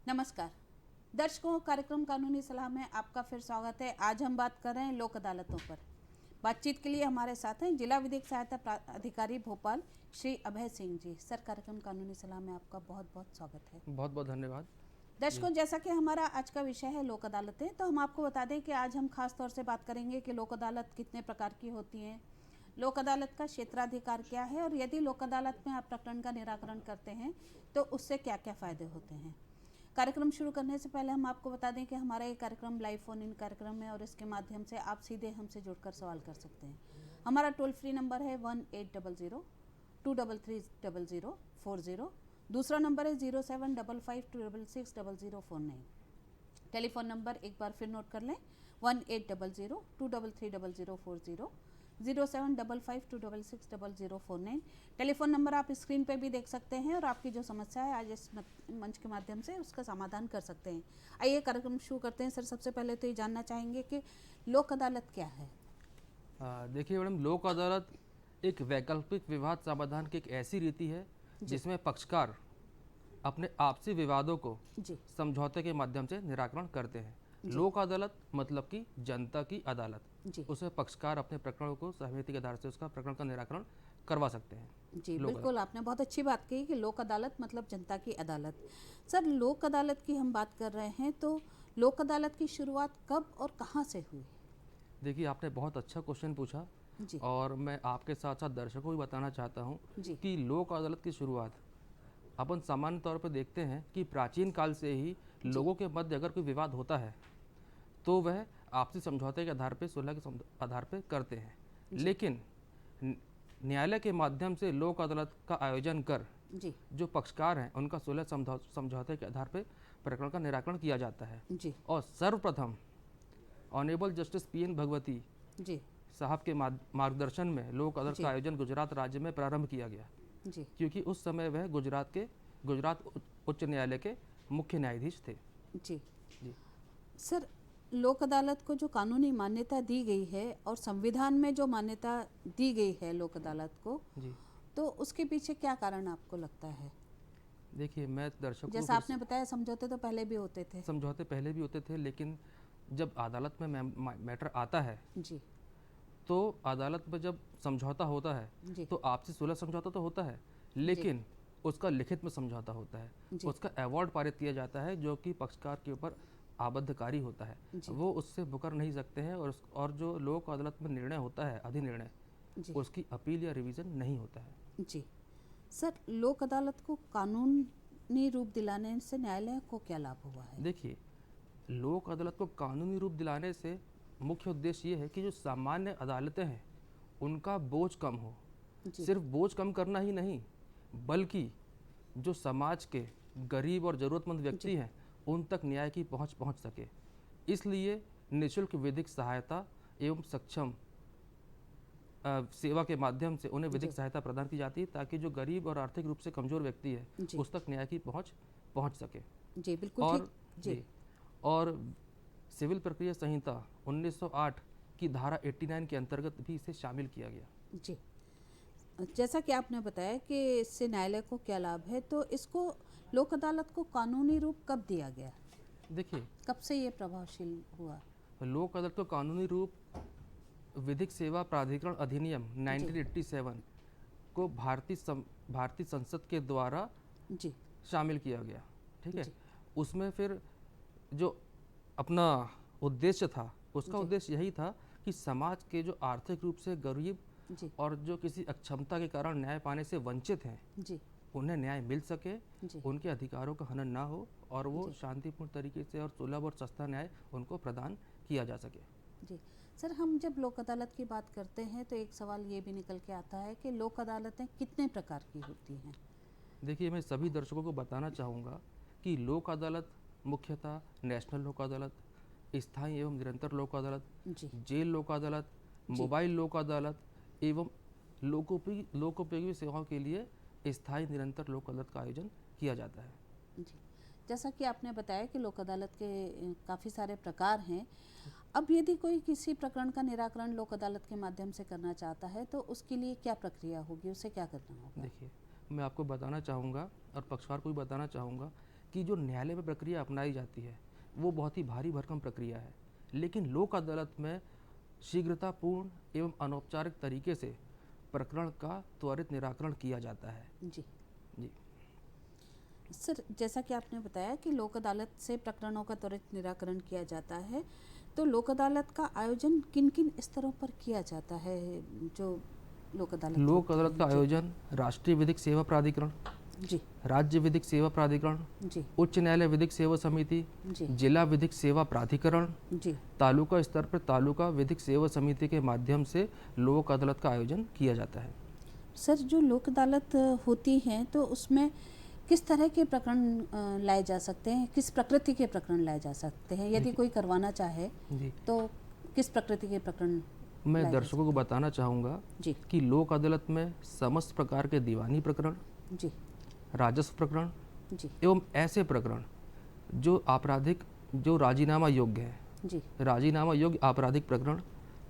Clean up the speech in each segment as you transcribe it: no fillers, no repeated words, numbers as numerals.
नमस्कार दर्शकों, कार्यक्रम कानूनी सलाह में आपका फिर स्वागत है। आज हम बात कर रहे हैं लोक अदालतों पर। बातचीत के लिए हमारे साथ हैं जिला विधिक सहायता अधिकारी भोपाल श्री अभय सिंह जी। सर, कार्यक्रम कानूनी सलाह में आपका बहुत बहुत स्वागत है। बहुत बहुत धन्यवाद। दर्शकों, जैसा कि हमारा आज का विषय है लोक अदालतें, तो हम आपको बता दें कि आज हम खास तौर से बात करेंगे कि लोक अदालत कितने प्रकार की होती हैं, लोक अदालत का क्षेत्राधिकार क्या है और यदि लोक अदालत में आप प्रकरण का निराकरण करते हैं तो उससे क्या क्या फायदे होते हैं। कार्यक्रम शुरू करने से पहले हम आपको बता दें कि हमारा ये कार्यक्रम लाइव फोन इन कार्यक्रम है और इसके माध्यम से आप सीधे हमसे जुड़कर सवाल कर सकते हैं। हमारा टोल फ्री नंबर है 1800-233-0040। दूसरा नंबर है 0755266049। टेलीफोन नंबर एक बार फिर नोट कर लें 1800-233-0040, 0755266049। टेलीफोन नंबर आप स्क्रीन पे भी देख सकते हैं और आपकी जो समस्या है आज इस मंच के माध्यम से उसका समाधान कर सकते हैं। आइए कार्यक्रम शुरू करते हैं। सर, सबसे पहले तो ये जानना चाहेंगे कि लोक अदालत क्या है। देखिए मैडम, लोक अदालत एक वैकल्पिक विवाद समाधान की एक ऐसी रीति है जिसमें पक्षकार अपने आपसी विवादों को समझौते के माध्यम से निराकरण करते हैं। लोक अदालत मतलब कि जनता की अदालत। उसमें पक्षकार अपने प्रकरणों को सहमति के आधार से उसका प्रकरण का निराकरण करवा सकते हैं। जी बिल्कुल, आपने बहुत अच्छी बात कही कि लोक अदालत मतलब जनता की अदालत। सर, लोक अदालत की हम बात कर रहे हैं तो लोक अदालत की शुरुआत कब और कहाँ से हुई? देखिए, आपने बहुत अच्छा क्वेश्चन पूछा जी। और मैं आपके साथ साथ दर्शकों को भी बताना चाहता हूँ कि लोक अदालत की शुरुआत अपन सामान्य तौर पर देखते हैं कि प्राचीन काल से ही लोगों के मध्य अगर कोई विवाद होता है तो वह आपसी समझौते के आधार पर, सुलह के आधार पर करते हैं। लेकिन न्यायालय के माध्यम से लोक अदालत का आयोजन कर जो पक्षकार हैं उनका सुलह समझौते के आधार पर प्रकरण का निराकरण किया जाता है। और सर्वप्रथम ऑनरेबल जस्टिस पीएन भगवती साहब के मार्गदर्शन में लोक अदालत का आयोजन गुजरात राज्य में प्रारंभ किया गया, क्योंकि उस समय वह गुजरात उच्च न्यायालय के मुख्य न्यायाधीश थे। जी। सर, लोक अदालत को जो कानूनी मान्यता दी गई है और संविधान में जो मान्यता दी गई है लोक अदालत को, तो उसके पीछे क्या कारण आपको लगता है? देखिए, मैं दर्शकों, जैसा आपने बताया समझौते तो पहले भी होते थे। समझौते पहले भी होते थे, लेकिन जब अदालत में मैटर आता है तो अदालत में जब समझौता होता है तो आपसी सुलह समझौता तो होता है, लेकिन उसका लिखित में समझौता होता है। उसका अवार्ड पारित किया जाता है जो कि पक्षकार के ऊपर आबद्धकारी होता है, वो उससे मुकर नहीं सकते हैं। और जो लोक अदालत में निर्णय होता है, अधिनिर्णय, उसकी अपील या रिवीजन नहीं होता है। जी सर, लोक अदालत को कानूनी रूप दिलाने से न्यायालय को क्या लाभ हुआ है? देखिए, लोक अदालत को कानूनी रूप दिलाने से मुख्य उद्देश्य ये है कि जो सामान्य अदालतें हैं उनका बोझ कम हो। सिर्फ बोझ कम करना ही नहीं, बल्कि जो समाज के गरीब और ज़रूरतमंद व्यक्ति हैं उन तक न्याय की पहुंच सके। इसलिए निःशुल्क विधिक सहायता एवं सक्षम सेवा के माध्यम से उन्हें विधिक सहायता प्रदान की जाती है, ताकि जो गरीब और आर्थिक रूप से कमज़ोर व्यक्ति है उस तक न्याय की पहुंच सके। जी बिल्कुल। और सिविल प्रक्रिया संहिता 1908 की धारा 89 के अंतर्गत भी इसे शामिल किया गया। जी, जैसा कि आपने बताया कि इससे न्यायालय को क्या लाभ है, तो इसको लोक अदालत को कानूनी रूप कब दिया गया? देखिए, कब से ये प्रभावशील हुआ? लोक अदालत को कानूनी रूप विधिक सेवा प्राधिकरण अधिनियम 1987 को भारतीय संसद के द्वारा शामिल किया गया। ठीक है, उसमें फिर जो अपना उद्देश्य था उसका उद्देश्य यही था कि समाज के जो आर्थिक रूप से गरीब और जो किसी अक्षमता के कारण न्याय पाने से वंचित हैं उन्हें न्याय मिल सके, उनके अधिकारों का हनन ना हो और वो शांतिपूर्ण तरीके से और सुलभ और सस्ता न्याय उनको प्रदान किया जा सके। जी सर, हम जब लोक अदालत की बात करते हैं तो एक सवाल ये भी निकल के आता है कि लोक अदालतें कितने प्रकार की होती हैं? देखिए, मैं सभी दर्शकों को बताना चाहूँगा कि लोक अदालत मुख्यतः नेशनल लोक अदालत, स्थायी एवं निरंतर लोक अदालत, जेल लोक अदालत, मोबाइल लोक अदालत एवं लोकोपयोगी सेवाओं के लिए स्थायी निरंतर लोक अदालत का आयोजन किया जाता है। जी, जैसा कि आपने बताया कि लोक अदालत के काफ़ी सारे प्रकार हैं। अब यदि कोई किसी प्रकरण का निराकरण लोक अदालत के माध्यम से करना चाहता है तो उसके लिए क्या प्रक्रिया होगी, उसे क्या करना होगा? देखिए, मैं आपको बताना चाहूँगा और पक्षकार को भी बताना चाहूँगा कि जो न्यायालय में प्रक्रिया अपनाई जाती है वो बहुत ही भारी भरकम प्रक्रिया है, लेकिन लोक अदालत में शीघ्रतापूर्ण एवं अनौपचारिक तरीके से प्रकरण का त्वरित निराकरण किया जाता है। जी जी सर, जैसा कि आपने बताया कि लोक अदालत से प्रकरणों का त्वरित निराकरण किया जाता है, तो लोक अदालत का आयोजन किन किन स्तरों पर किया जाता है? जो लोक अदालत का आयोजन राष्ट्रीय विधिक सेवा प्राधिकरण, जी, राज्य विधिक सेवा प्राधिकरण, जी, उच्च न्यायालय विधिक सेवा समिति, जी, जिला विधिक सेवा प्राधिकरण, जी, तालुका स्तर पर तालुका विधिक सेवा समिति के माध्यम से लोक अदालत का आयोजन किया जाता है। सर, जो लोक अदालत होती हैं तो उसमें किस तरह के प्रकरण लाए जा सकते हैं, किस प्रकृति के प्रकरण लाए जा सकते हैं? यदि कोई करवाना चाहे जी तो किस प्रकृति के प्रकरण? मैं दर्शकों को बताना चाहूँगा जी, कि लोक अदालत में समस्त प्रकार के दीवानी प्रकरण, जी, राजस्व प्रकरण जी, एवं ऐसे प्रकरण जो आपराधिक, जो राजीनामा योग्य है, जी, राजीनामा योग्य आपराधिक प्रकरण,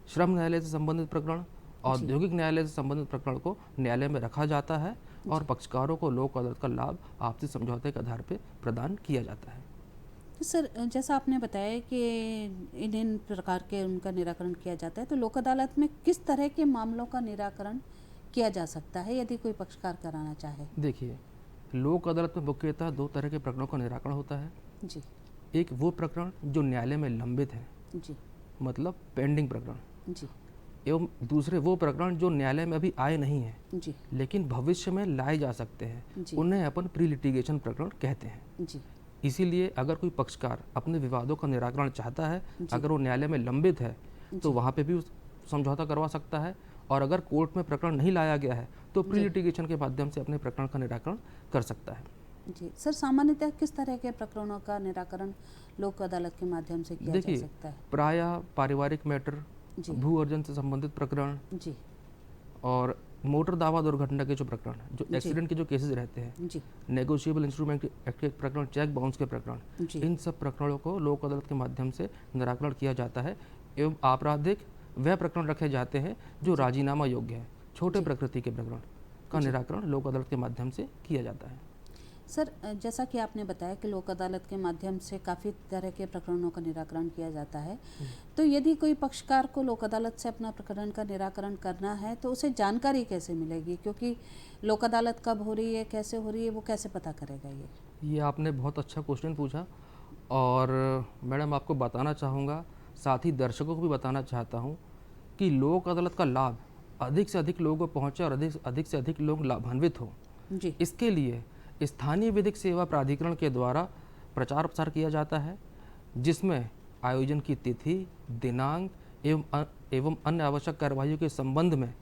श्रम न्यायालय से संबंधित प्रकरण, औद्योगिक न्यायालय से संबंधित प्रकरण को न्यायालय में रखा जाता है और पक्षकारों को लोक अदालत का लाभ आपसी समझौते के आधार पर प्रदान किया जाता है। तो सर, जैसा आपने बताया कि इन प्रकार के उनका निराकरण किया जाता है, तो लोक अदालत में किस तरह के मामलों का निराकरण किया जा सकता है यदि कोई पक्षकार कराना चाहे? देखिए, लोक अदालत में मुख्यतः दो तरह के प्रकरणों का निराकरण होता है। जी, एक वो प्रकरण जो न्यायालय में लंबित है, जी, मतलब पेंडिंग प्रकरण, जी, एवं दूसरे वो प्रकरण जो न्यायालय में अभी आए नहीं हैं जी, लेकिन भविष्य में लाए जा सकते हैं, जी, उन्हें अपन प्री लिटिगेशन प्रकरण कहते हैं। जी, इसीलिए अगर कोई पक्षकार अपने विवादों का निराकरण चाहता है, जी। अगर वो न्यायालय में लंबित है तो वहाँ पे भी समझौता करवा सकता है, और अगर कोर्ट में प्रकरण नहीं लाया गया है तो प्री लिटिगेशन के माध्यम से अपने प्रकरण का निराकरण कर सकता है। जी सर, सामान्यतः किस तरह के प्रकरणों का निराकरण लोक अदालत के माध्यम से किया जा सकता है? प्रायः पारिवारिक मैटर, जी, भू अर्जन से संबंधित प्रकरण, जी, और मोटर दावा दुर्घटना के जो प्रकरण, जो एक्सीडेंट के जो केसेस रहते हैं, जी, नेगोशिएबल इंस्ट्रूमेंट एक्ट के प्रकरण, चेक बाउंस के प्रकरण, जी, इन सब प्रकरणों को लोक अदालत के माध्यम से निराकरण किया जाता है। एवं आपराधिक वह प्रकरण रखे जाते हैं जो राजीनामा योग्य है, छोटे प्रकृति के प्रकरण का निराकरण लोक अदालत के माध्यम से किया जाता है। सर, जैसा कि आपने बताया कि लोक अदालत के माध्यम से काफ़ी तरह के प्रकरणों का निराकरण किया जाता है, तो यदि कोई पक्षकार को लोक अदालत से अपना प्रकरण का निराकरण करना है तो उसे जानकारी कैसे मिलेगी? क्योंकि लोक अदालत कब हो रही है, कैसे हो रही है, वो कैसे पता करेगा? ये आपने बहुत अच्छा क्वेश्चन पूछा, और मैडम आपको बताना चाहूँगा, साथ ही दर्शकों को भी बताना चाहता हूँ कि लोक अदालत का लाभ अधिक से अधिक लोगों को पहुँचे और अधिक से अधिक लोग लाभान्वित हों। जी, इसके लिए स्थानीय विधिक सेवा प्राधिकरण के द्वारा प्रचार प्रसार किया जाता है, जिसमें आयोजन की तिथि, दिनांक एवं अन्य आवश्यक कार्रवाइयों के संबंध में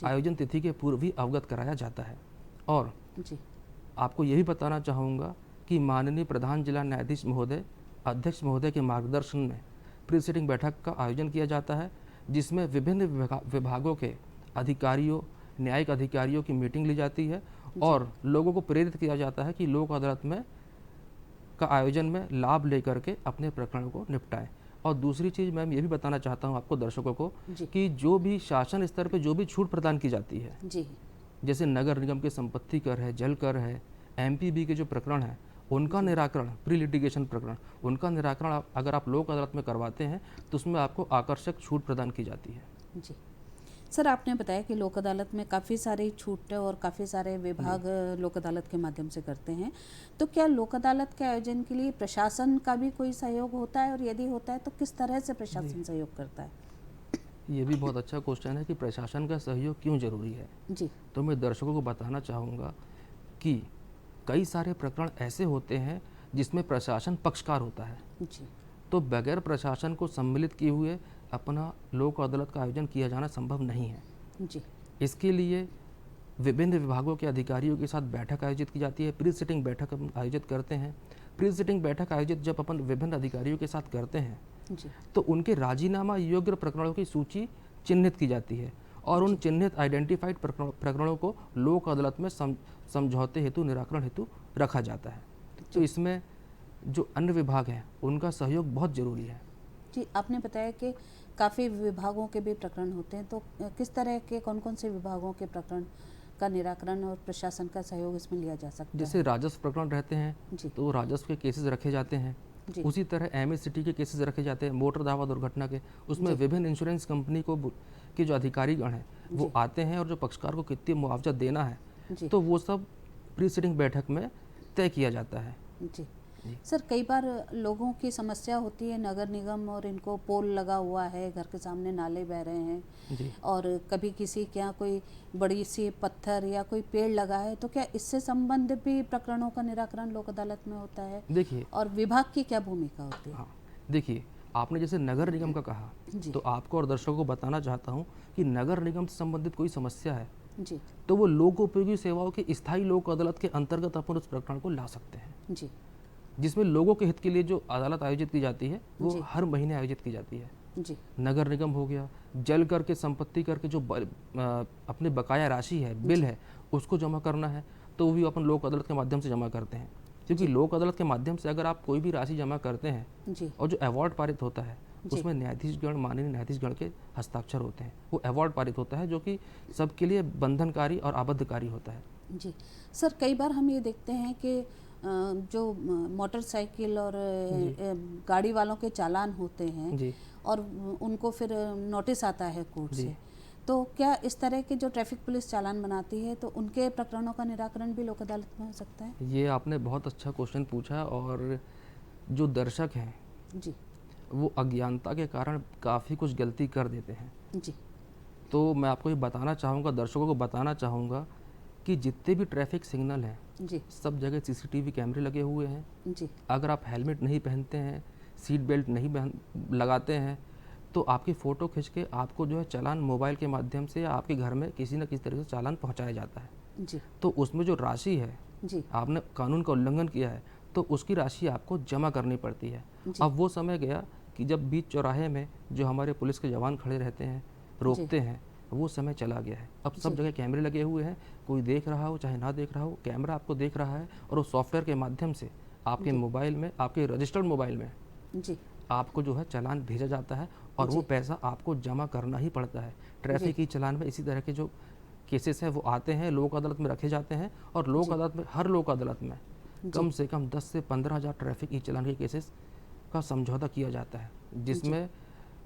आयोजन तिथि के पूर्व ही अवगत कराया जाता है। और जी, आपको ये भी बताना चाहूँगा कि माननीय प्रधान जिला न्यायाधीश महोदय, अध्यक्ष महोदय के मार्गदर्शन में प्री सिटिंग बैठक का आयोजन किया जाता है, जिसमें विभिन्न विभागों के अधिकारियों, न्यायिक अधिकारियों की मीटिंग ली जाती है और लोगों को प्रेरित किया जाता है कि लोक अदालत में का आयोजन में लाभ लेकर के अपने प्रकरण को निपटाएं। और दूसरी चीज़ मैम ये भी बताना चाहता हूँ आपको, दर्शकों को, कि जो भी शासन स्तर पे जो भी छूट प्रदान की जाती है, जी, जैसे नगर निगम के संपत्ति कर है, जल कर है, एमपीबी के जो प्रकरण है, उनका निराकरण, प्री लिटिगेशन प्रकरण, उनका निराकरण अगर आप लोक अदालत में करवाते हैं तो उसमें आपको आकर्षक छूट प्रदान की जाती है। जी सर, आपने बताया कि लोक अदालत में काफ़ी सारी छूटें और काफ़ी सारे विभाग लोक अदालत के माध्यम से करते हैं, तो क्या लोक अदालत के आयोजन के लिए प्रशासन का भी कोई सहयोग होता है, और यदि होता है तो किस तरह से प्रशासन सहयोग करता है? ये भी बहुत अच्छा क्वेश्चन है कि प्रशासन का सहयोग क्यों जरूरी है। जी, तो मैं दर्शकों को बताना चाहूँगा कि कई सारे प्रकरण ऐसे होते हैं जिसमें प्रशासन पक्षकार होता है, जी, तो बगैर प्रशासन को सम्मिलित किए हुए अपना लोक अदालत का आयोजन किया जाना संभव नहीं है। जी, इसके लिए विभिन्न विभागों के अधिकारियों के साथ बैठक आयोजित की जाती है, प्री सिटिंग बैठक हम आयोजित करते हैं। प्री सिटिंग बैठक आयोजित जब अपन विभिन्न अधिकारियों के साथ करते हैं जी, तो उनके राजीनामा योग्य प्रकरणों की सूची चिन्हित की जाती है और उन चिन्हित आइडेंटिफाइड प्रकरणों को लोक अदालत में समझौते हेतु, निराकरण हेतु रखा जाता है। तो इसमें जो अन्य विभाग हैं उनका सहयोग बहुत ज़रूरी है। जी, आपने बताया कि काफ़ी विभागों के भी प्रकरण होते हैं, तो किस तरह के, कौन कौन से विभागों के प्रकरण का निराकरण और प्रशासन का सहयोग इसमें लिया जा सकता जैसे राजस्व प्रकरण रहते हैं जी तो राजस्व के केसेस रखे जाते हैं, जी उसी तरह MSCT के केसेस रखे जाते हैं, मोटर दावा दुर्घटना के। उसमें जी। विभिन्न इंश्योरेंस कंपनी को के जो अधिकारीगण हैं वो जी। आते हैं और जो पक्षकार को कितनी मुआवजा देना है जी तो वो सब प्रीसीडिंग बैठक में तय किया जाता है। जी। सर, कई बार लोगों की समस्या होती है, नगर निगम और इनको पोल लगा हुआ है, घर के सामने नाले बह रहे हैं जी और कभी किसी के यहाँ कोई बड़ी सी पत्थर या कोई पेड़ लगा है, तो क्या इससे संबंधित भी प्रकरणों का निराकरण लोक अदालत में होता है? देखिए, और विभाग की क्या भूमिका होती है? हाँ देखिए, आपने जैसे नगर निगम का कहा जी तो आपको और दर्शकों को बताना चाहता हूँ कि नगर निगम से संबंधित कोई समस्या है जी तो वो लोक उपयोगी सेवाओं की स्थायी लोक अदालत के अंतर्गत अपन उस प्रकरण को ला सकते हैं, जी जिसमें लोगों के हित के लिए जो अदालत आयोजित की जाती है वो जी। हर महीने आयोजित की जाती है। जी नगर निगम हो गया, जल कर के संपत्ति कर के जो अपने बकाया राशि है, बिल है, उसको जमा करना है तो वो भी अपन लोक अदालत के माध्यम से जमा करते हैं, क्योंकि लोक अदालत के माध्यम से अगर आप कोई भी राशि जमा करते हैं जी और जो अवार्ड पारित होता है जी। उसमें न्यायाधीशगण, माननीय न्यायाधीशगण के हस्ताक्षर होते हैं, वो अवार्ड पारित होता है जो कि सबके लिए बंधनकारी और आबद्धकारी होता है। जी सर, कई बार हम ये देखते हैं कि जो मोटरसाइकिल और गाड़ी वालों के चालान होते हैं जी और उनको फिर नोटिस आता है कोर्ट जी। से, तो क्या इस तरह के जो ट्रैफिक पुलिस चालान बनाती है तो उनके प्रकरणों का निराकरण भी लोक अदालत में हो सकता है? ये आपने बहुत अच्छा क्वेश्चन पूछा। और जो दर्शक हैं जी वो अज्ञानता के कारण काफ़ी कुछ गलती कर देते हैं, जी तो मैं आपको ये बताना चाहूँगा, दर्शकों को बताना चाहूँगा कि जितने भी ट्रैफिक सिग्नल हैं जी सब जगह CCTV कैमरे लगे हुए हैं। जी अगर आप हेलमेट नहीं पहनते हैं, सीट बेल्ट नहीं लगाते हैं तो आपकी फ़ोटो खींच के आपको जो है चालान मोबाइल के माध्यम से या आपके घर में किसी न किसी तरह से चालान पहुंचाया जाता है। जी तो उसमें जो राशि है, जी आपने कानून का उल्लंघन किया है तो उसकी राशि आपको जमा करनी पड़ती है। जी। अब वो समय गया कि जब बीच चौराहे में जो हमारे पुलिस के जवान खड़े रहते हैं, रोकते हैं, वो समय चला गया है। अब सब जी। जगह कैमरे लगे हुए हैं, कोई देख रहा हो चाहे ना देख रहा हो, कैमरा आपको देख रहा है और उस सॉफ्टवेयर के माध्यम से आपके मोबाइल में, आपके रजिस्टर्ड मोबाइल में जी आपको जो है चालान भेजा जाता है और वो पैसा आपको जमा करना ही पड़ता है। ट्रैफिक की चालान में इसी तरह के जो केसेस हैं वो आते हैं, लोक अदालत में रखे जाते हैं और लोक अदालत में, हर लोक अदालत में कम से कम 10 से 15,000 ट्रैफिक ई चालान के केसेस का समझौता किया जाता है, जिसमें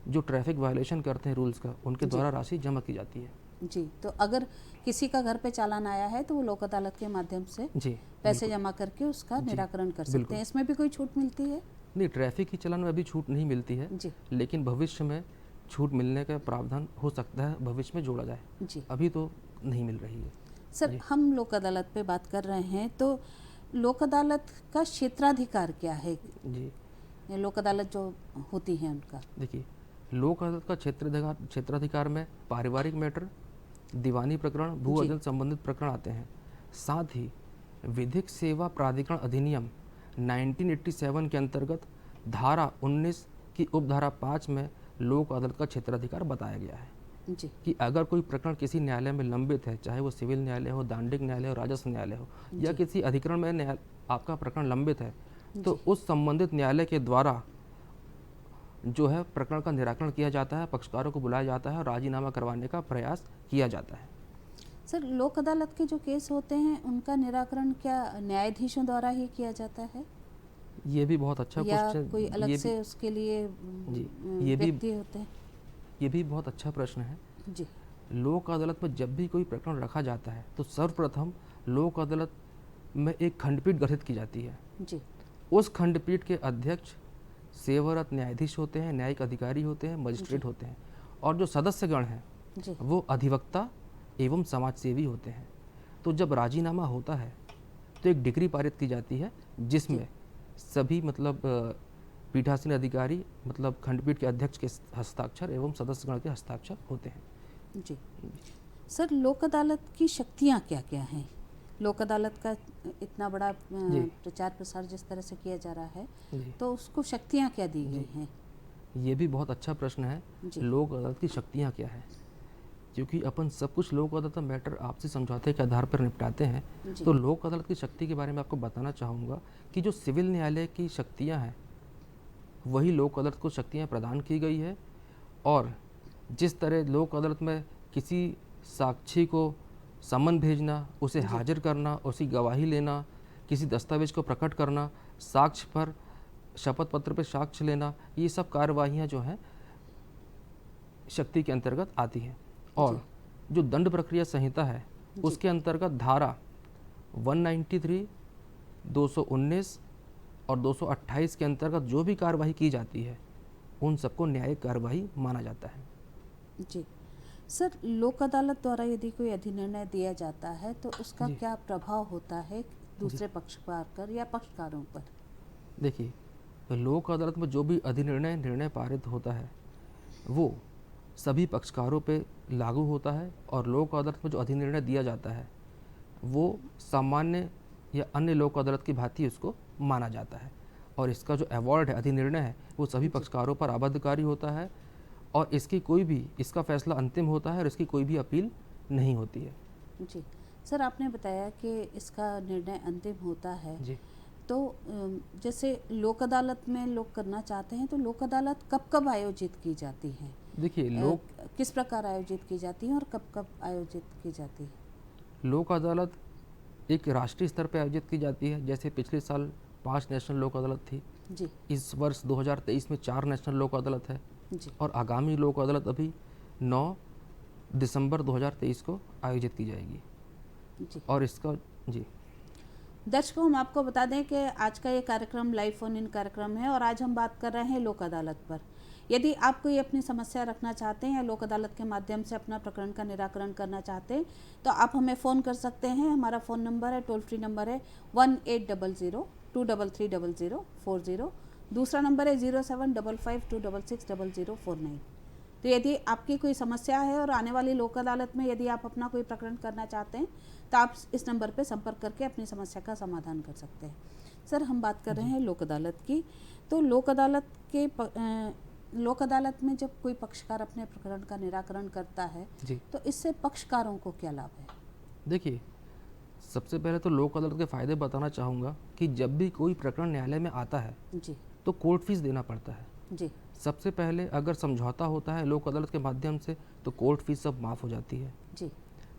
जो ट्रैफिक वायलेशन करते हैं रूल्स का, उनके द्वारा राशि जमा की जाती है। जी। तो अगर किसी का घर पे चालान आया है तो वो लोक अदालत के माध्यम से जी पैसे जमा करके उसका निराकरण कर सकते हैं। इसमें भी कोई छूट मिलती है? नहीं, ट्रैफिक की चालान में अभी छूट नहीं मिलती है जी लेकिन भविष्य में छूट मिलने का प्रावधान हो सकता है, भविष्य में जोड़ा जाए, जी। अभी तो नहीं मिल रही है। सर, हम लोक अदालत पे बात कर रहे हैं तो लोक अदालत का क्षेत्राधिकार क्या है? जी ये लोक अदालत जो होती है उनका? देखिए, लोक अदालत का क्षेत्राधिकार में पारिवारिक मैटर, दीवानी प्रकरण, भू जी। अदालत संबंधित प्रकरण आते हैं। साथ ही विधिक सेवा प्राधिकरण अधिनियम 1987 के अंतर्गत धारा 19 की उपधारा 5 में लोक अदालत का क्षेत्राधिकार बताया गया है जी कि अगर कोई प्रकरण किसी न्यायालय में लंबित है, चाहे वो सिविल न्यायालय हो, दांडिक न्यायालय हो, राजस्व न्यायालय हो, या किसी अधिकरण में आपका प्रकरण लंबित है तो उस संबंधित न्यायालय के द्वारा जो है प्रकरण का निराकरण किया जाता है, पक्षकारों को बुलाया जाता है और राजीनामा करवाने का प्रयास किया जाता है। सर, लोक अदालत के जो केस होते हैं उनका निराकरण क्या न्यायाधीशों द्वारा ही किया जाता है ये भी बहुत अच्छा या क्वेश्चन, कोई अलग से उसके लिए ये भी व्यक्ति होते हैं? ये भी बहुत अच्छा प्रश्न है। जी लोक अदालत में जब भी कोई प्रकरण रखा जाता है तो सर्वप्रथम लोक अदालत में एक खंडपीठ गठित की जाती है। जी उस खंडपीठ के अध्यक्ष सेवारत न्यायाधीश होते हैं, न्यायिक अधिकारी होते हैं, मजिस्ट्रेट होते हैं और जो सदस्यगण हैं जी वो अधिवक्ता एवं समाजसेवी होते हैं। तो जब राजीनामा होता है तो एक डिग्री पारित की जाती है जिसमें सभी मतलब पीठासीन अधिकारी मतलब खंडपीठ के अध्यक्ष के हस्ताक्षर एवं सदस्यगण के हस्ताक्षर होते हैं। जी। सर, लोक अदालत की शक्तियाँ क्या क्या हैं? लोक अदालत का इतना बड़ा प्रचार प्रसार जिस तरह से किया जा रहा है तो उसको शक्तियाँ क्या दी गई हैं? ये भी बहुत अच्छा प्रश्न है। लोक अदालत की शक्तियाँ क्या हैं? क्योंकि अपन सब कुछ लोक अदालत मैटर आपसी समझौते के आधार पर निपटाते हैं, तो लोक अदालत की शक्ति के बारे में आपको बताना चाहूँगा कि जो सिविल न्यायालय की शक्तियाँ हैं वही लोक अदालत को शक्तियाँ प्रदान की गई है। और जिस तरह लोक अदालत में किसी साक्षी को समन भेजना, उसे हाजिर करना, उसकी गवाही लेना, किसी दस्तावेज को प्रकट करना, साक्ष्य पर शपथ पत्र पर साक्ष्य लेना, ये सब कार्यवाहियाँ जो हैं शक्ति के अंतर्गत आती हैं। और जो दंड प्रक्रिया संहिता है उसके अंतर्गत धारा 193, 219 और 228 के अंतर्गत जो भी कार्यवाही की जाती है उन सबको न्यायिक कार्यवाही माना जाता है। जी सर, लोक अदालत द्वारा यदि कोई अधिनिर्णय दिया जाता है तो उसका क्या प्रभाव होता है दूसरे पक्षकार पर या पक्षकारों पर? देखिए, लोक अदालत में जो भी निर्णय पारित होता है वो सभी पक्षकारों पे लागू होता है, और लोक अदालत में जो अधिनिर्णय दिया जाता है वो सामान्य या अन्य लोक अदालत की भांति उसको माना जाता है। और इसका जो अवार्ड है, अधिनिर्णय है, वो सभी पक्षकारों पर आबद्धकारी होता है, और इसका फैसला अंतिम होता है और इसकी कोई भी अपील नहीं होती है। जी सर, आपने बताया कि इसका निर्णय अंतिम होता है जी। तो जैसे लोक अदालत में लोग करना चाहते हैं तो लोक अदालत कब कब आयोजित की जाती है? देखिए, किस प्रकार आयोजित की जाती है और कब कब आयोजित की जाती है? लोक अदालत एक राष्ट्रीय स्तर पर आयोजित की जाती है। जैसे पिछले साल 5 नेशनल लोक अदालत थी जी। इस वर्ष 2023 में 4 नेशनल लोक अदालत है जी। और आगामी लोक अदालत अभी 9 दिसंबर 2023 को आयोजित की जाएगी। जी। और इसका जी दर्शकों, हम आपको बता दें कि आज का ये कार्यक्रम लाइव फोन इन कार्यक्रम है और आज हम बात कर रहे हैं लोक अदालत पर। यदि आप कोई अपनी समस्या रखना चाहते हैं या लोक अदालत के माध्यम से अपना प्रकरण का निराकरण करना चाहते हैं तो आप हमें फ़ोन कर सकते हैं। हमारा फ़ोन नंबर है, टोल फ्री नंबर है 1800-233-0040। दूसरा नंबर है 0755-266-0049। तो यदि आपकी कोई समस्या है और आने वाली लोक अदालत में यदि आप अपना कोई प्रकरण करना चाहते हैं तो आप इस नंबर पर संपर्क करके अपनी समस्या का समाधान कर सकते हैं। सर, हम बात कर रहे हैं लोक अदालत की। तो लोक अदालत में जब कोई पक्षकार अपने प्रकरण का निराकरण करता है तो इससे पक्षकारों को क्या लाभ है? देखिए, सबसे पहले तो लोक अदालत के फ़ायदे बताना चाहूँगा कि जब भी कोई प्रकरण न्यायालय में आता है जी तो कोर्ट फीस देना पड़ता है। जी। सबसे पहले अगर समझौता होता है लोक अदालत के माध्यम से तो कोर्ट फीस सब माफ़ हो जाती है जी।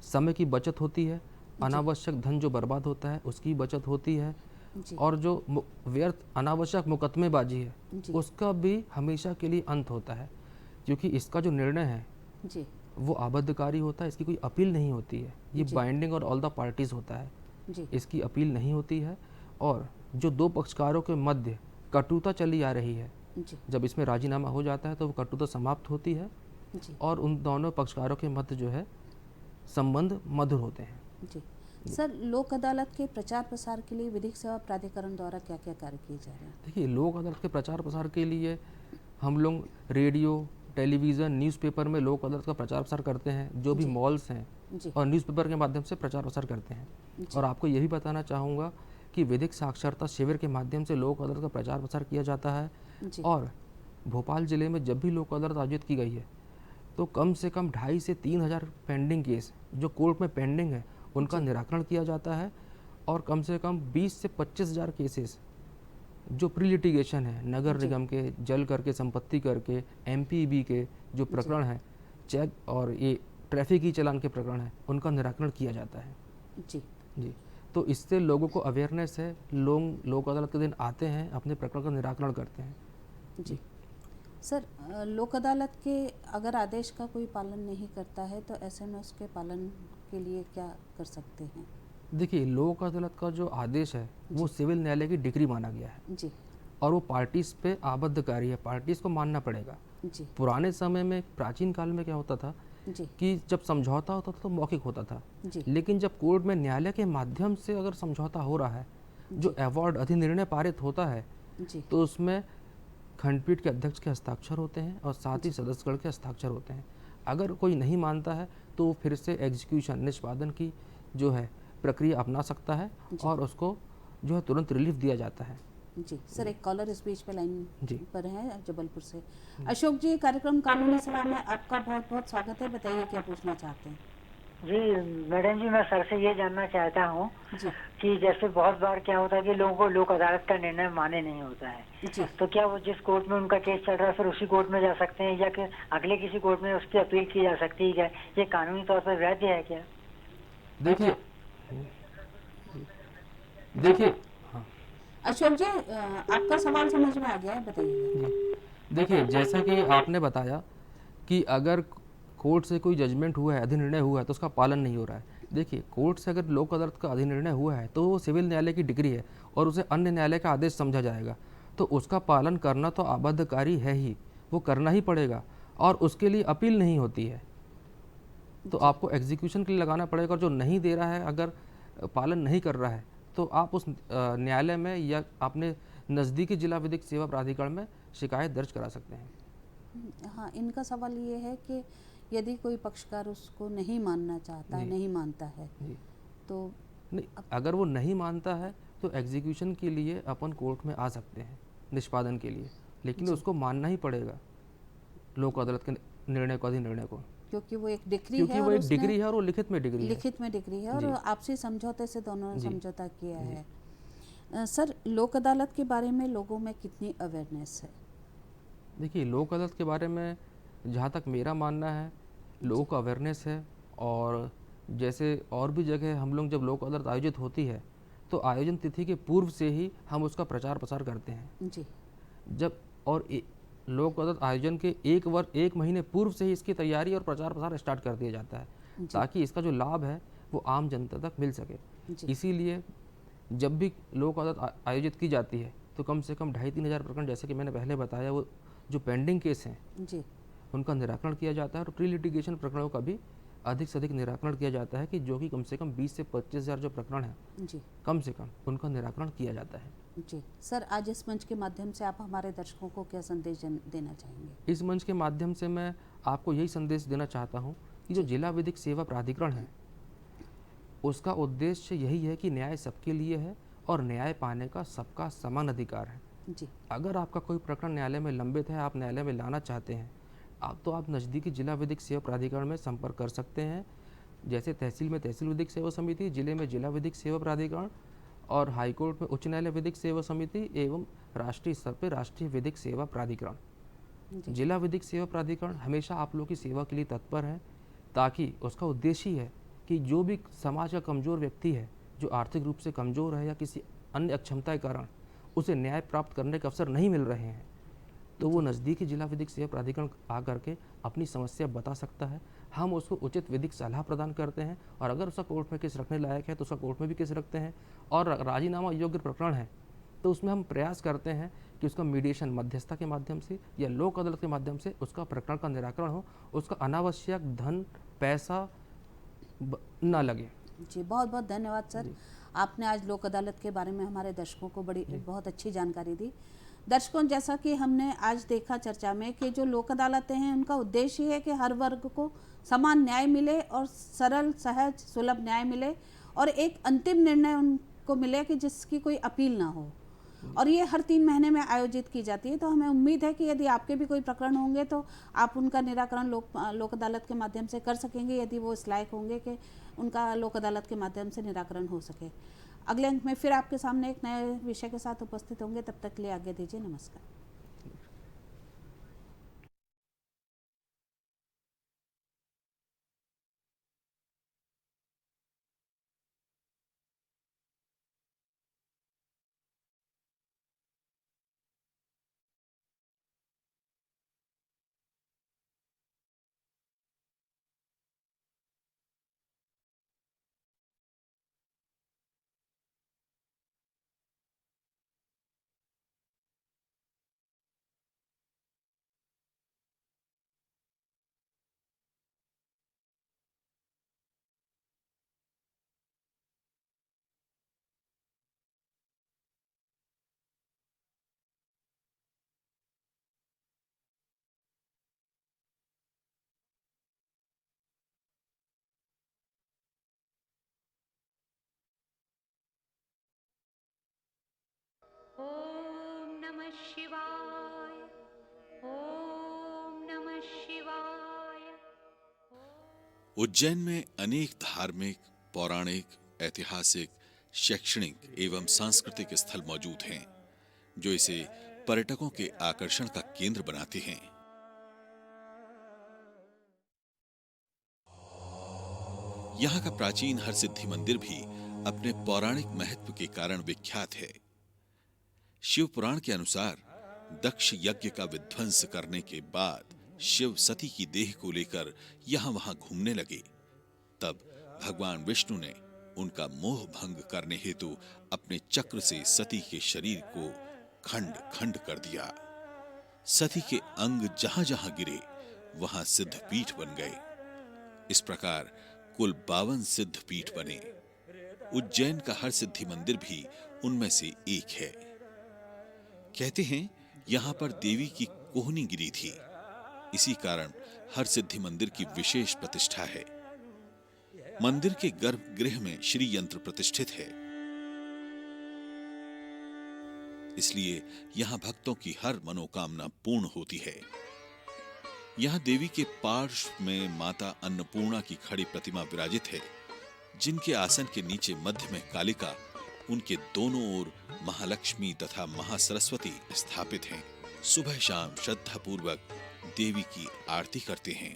समय की बचत होती है, अनावश्यक धन जो बर्बाद होता है उसकी बचत होती है जी। और जो व्यर्थ अनावश्यक मुकदमेबाजी है उसका भी हमेशा के लिए अंत होता है, क्योंकि इसका जो निर्णय है जी वो आबद्धकारी होता है, इसकी कोई अपील नहीं होती है। ये बाइंडिंग और ऑल द पार्टीज होता है जी। इसकी अपील नहीं होती है। और जो दो पक्षकारों के मध्य कटुता चली आ रही है जी। जब इसमें राजीनामा हो जाता है तो वो कटुता समाप्त होती है जी। और उन दोनों पक्षकारों के मध्य जो है संबंध मधुर होते हैं। जी सर, लोक अदालत के प्रचार प्रसार के लिए विधिक सेवा प्राधिकरण द्वारा क्या क्या कार्य किए जा रहे हैं? देखिए, लोक अदालत के प्रचार प्रसार के लिए हम लोग रेडियो, टेलीविज़न, न्यूज़पेपर में लोक अदालत का प्रचार प्रसार करते हैं। जो भी मॉल्स हैं और न्यूज़पेपर के माध्यम से प्रचार प्रसार करते हैं। और आपको ये भी बताना चाहूँगा कि विधिक साक्षरता शिविर के माध्यम से लोक अदालत का प्रचार प्रसार किया जाता है। और भोपाल ज़िले में जब भी लोक अदालत आयोजित की गई है तो कम से कम 2,500 से 3,000 पेंडिंग केस जो कोर्ट में पेंडिंग है उनका निराकरण किया जाता है। और कम से कम 20 से 25,000 केसेस जो प्री लिटिगेशन है, नगर निगम के, जल कर के, संपत्ति करके, MPEB के जो प्रकरण है, चेक और ये ट्रैफिक की चालान के प्रकरण है, उनका निराकरण किया जाता है। जी जी। तो इससे लोगों को अवेयरनेस है, लोग लोक अदालत के दिन आते हैं, अपने प्रकरण का निराकरण करते हैं। जी सर, लोक अदालत के अगर आदेश का कोई पालन नहीं करता है तो ऐसे में उसके पालन के लिए क्या कर सकते हैं? देखिए, लोक अदालत का जो आदेश है वो सिविल न्यायालय की डिग्री माना गया है जी। और वो पार्टीज पे आबद्धकारी है, पार्टीज को मानना पड़ेगा। जी। पुराने समय में, प्राचीन काल में क्या होता था जी। कि जब समझौता होता था तो मौखिक होता था। जी। लेकिन जब कोर्ट में न्यायालय के माध्यम से अगर समझौता हो रहा है, जो अवार्ड अधिनिर्णय पारित होता है जी। तो उसमें खंडपीठ के अध्यक्ष के हस्ताक्षर होते हैं और साथ ही सदस्यगण के हस्ताक्षर होते हैं। अगर कोई नहीं मानता है तो फिर से एग्जीक्यूशन, निष्पादन की जो है प्रक्रिया अपना सकता है और उसको जो है तुरंत रिलीफ दिया जाता है। जी सर, एक कॉलर इस बीच पे लाइन जी पर है जबलपुर से। अशोक जी, कार्यक्रम कानूनी सलाह में आपका बहुत बहुत स्वागत है। बताइए क्या पूछना चाहते हैं? जी मैडम जी, मैं सर से ये जानना चाहता हूँ कि जैसे बहुत बार क्या होता है कि लोगों को लोक अदालत का निर्णय माने नहीं होता है, तो क्या वो जिस कोर्ट में उनका केस चल रहा है फिर उसी कोर्ट में जा सकते हैं या कि अगले किसी कोर्ट में उसकी अपील की जा सकती है? क्या ये कानूनी तौर पर वैध है क्या? देखिए देखिए हाँ अशोक जी, आपका सवाल समझ में आ गया है, बताइएगा। जी देखिए, जैसा कि आपने बताया कि अगर कोर्ट से कोई जजमेंट हुआ है, अधिनिर्णय हुआ है, तो उसका पालन नहीं हो रहा है। देखिए, कोर्ट से अगर लोक अदालत का अधिनिर्णय हुआ है तो वो सिविल न्यायालय की डिग्री है और उसे अन्य न्यायालय का आदेश समझा जाएगा, तो उसका पालन करना तो आबद्धकारी है ही, वो करना ही पड़ेगा और उसके लिए अपील नहीं होती है। तो आपको एग्जीक्यूशन के लिए लगाना पड़ेगा और जो नहीं दे रहा है, अगर पालन नहीं कर रहा है, तो आप उस न्यायालय में या अपने नज़दीकी जिला विधिक सेवा प्राधिकरण में शिकायत दर्ज करा सकते हैं। हाँ, इनका सवाल ये है कि यदि कोई पक्षकार उसको नहीं मानना चाहता है, नहीं मानता है, जी तो नहीं, अगर वो नहीं मानता है तो एग्जीक्यूशन के लिए अपन कोर्ट में आ सकते हैं निष्पादन के लिए, लेकिन उसको मानना ही पड़ेगा लोक अदालत के निर्णय को, अधिनिर्णय को, क्योंकि वो एक डिग्री क्योंकि है वो और एक उसने डिग्री है और वो लिखित में डिग्री है। लिखित में डिग्री है और जी। आपसी समझौते से दोनों ने जी। समझौता किया है। सर, लोक अदालत के बारे में लोगों में कितनी अवेयरनेस है? देखिए, लोक अदालत के बारे में जहाँ तक मेरा मानना है, लोगों को अवेयरनेस है। और जैसे और भी जगह हम लोग जब लोक अदालत आयोजित होती है तो आयोजन तिथि के पूर्व से ही हम उसका प्रचार प्रसार करते हैं। जी। जब और लोक अदालत आयोजन के एक महीने पूर्व से ही इसकी तैयारी और प्रचार प्रसार स्टार्ट कर दिया जाता है, ताकि इसका जो लाभ है वो आम जनता तक मिल सके। इसीलिए जब भी लोक अदालत आयोजित की जाती है तो कम से कम 2,500-3,000 हज़ार प्रकरण, जैसे कि मैंने पहले बताया, वो जो पेंडिंग केस हैं जी। उनका निराकरण किया जाता है और प्री लिटिगेशन प्रकरणों का भी अधिक से अधिक निराकरण किया जाता है, कि जो कि कम से कम 20 से 25 हज़ार जो प्रकरण हैं, जी। कम से कम उनका निराकरण किया जाता है। जी सर, आज इस मंच के माध्यम से आप हमारे दर्शकों को क्या संदेश देना चाहेंगे? इस मंच के माध्यम से मैं आपको यही संदेश देना चाहता हूँ कि जो जिला विधिक सेवा प्राधिकरण है उसका उद्देश्य यही है कि न्याय सबके लिए है और न्याय पाने का सबका समान अधिकार है। जी। अगर आपका कोई प्रकरण न्यायालय में लंबित है, आप न्यायालय में लाना चाहते हैं, आप नज़दीकी जिला विधिक सेवा प्राधिकरण में संपर्क कर सकते हैं। जैसे तहसील में तहसील विधिक सेवा समिति, जिले में जिला विधिक सेवा प्राधिकरण और हाईकोर्ट में उच्च न्यायालय विधिक सेवा समिति एवं राष्ट्रीय स्तर पर राष्ट्रीय विधिक सेवा प्राधिकरण। जिला विधिक सेवा प्राधिकरण हमेशा आप लोगों की सेवा के लिए तत्पर है, ताकि उसका उद्देश्य ही है कि जो भी समाज का कमज़ोर व्यक्ति है, जो आर्थिक रूप से कमज़ोर है या किसी अन्य अक्षमता के कारण उसे न्याय प्राप्त करने के अवसर नहीं मिल रहे हैं, तो वो नज़दीकी जिला विधिक सेवा प्राधिकरण आ करके अपनी समस्या बता सकता है। हम उसको उचित विधिक सलाह प्रदान करते हैं और अगर उसका कोर्ट में केस रखने लायक है तो उसका कोर्ट में भी केस रखते हैं, और राजीनामा योग्य प्रकरण है तो उसमें हम प्रयास करते हैं कि उसका मीडिएशन, मध्यस्थता के माध्यम से या लोक अदालत के माध्यम से उसका प्रकरण का निराकरण हो, उसका अनावश्यक धन पैसा ना लगे। जी, बहुत बहुत धन्यवाद सर। आपने आज लोक अदालत के बारे में हमारे दर्शकों को बहुत अच्छी जानकारी दी। दर्शकों, जैसा कि हमने आज देखा चर्चा में कि जो लोक अदालतें हैं उनका उद्देश्य है कि हर वर्ग को समान न्याय मिले और सरल, सहज, सुलभ न्याय मिले और एक अंतिम निर्णय उनको मिले कि जिसकी कोई अपील ना हो। और ये हर 3 महीने में आयोजित की जाती है। तो हमें उम्मीद है कि यदि आपके भी कोई प्रकरण होंगे तो आप उनका निराकरण लोक अदालत के माध्यम से कर सकेंगे, यदि वो इस लायक होंगे कि उनका लोक अदालत के माध्यम से निराकरण हो सके। अगले अंक में फिर आपके सामने एक नए विषय के साथ उपस्थित होंगे। तब तक के लिए आज्ञा दीजिए। नमस्कार। ओम नमः शिवाय। ओम नमः शिवाय। उज्जैन में अनेक धार्मिक, पौराणिक, ऐतिहासिक, शैक्षणिक एवं सांस्कृतिक स्थल मौजूद हैं, जो इसे पर्यटकों के आकर्षण का केंद्र बनाते हैं। यहाँ का प्राचीन हरसिद्धि मंदिर भी अपने पौराणिक महत्व के कारण विख्यात है। शिव पुराण के अनुसार दक्ष यज्ञ का विध्वंस करने के बाद शिव सती की देह को लेकर यहां वहां घूमने लगे। तब भगवान विष्णु ने उनका मोह भंग करने हेतु अपने चक्र से सती के शरीर को खंड खंड कर दिया। सती के अंग जहां जहां गिरे वहां सिद्धपीठ बन गए। इस प्रकार कुल 52 सिद्धपीठ बने। उज्जैन का हरसिद्धि मंदिर भी उनमें से एक है। कहते हैं यहां पर देवी की कोहनी गिरी थी, इसी कारण हरसिद्धि मंदिर की विशेष प्रतिष्ठा है। मंदिर के गर्भगृह में श्री यंत्र प्रतिष्ठित है, इसलिए यहां भक्तों की हर मनोकामना पूर्ण होती है। यहां देवी के पार्श्व में माता अन्नपूर्णा की खड़ी प्रतिमा विराजित है, जिनके आसन के नीचे मध्य में कालिका, उनके दोनों ओर महालक्ष्मी तथा महासरस्वती स्थापित हैं। सुबह शाम श्रद्धा पूर्वक देवी की आरती करते हैं।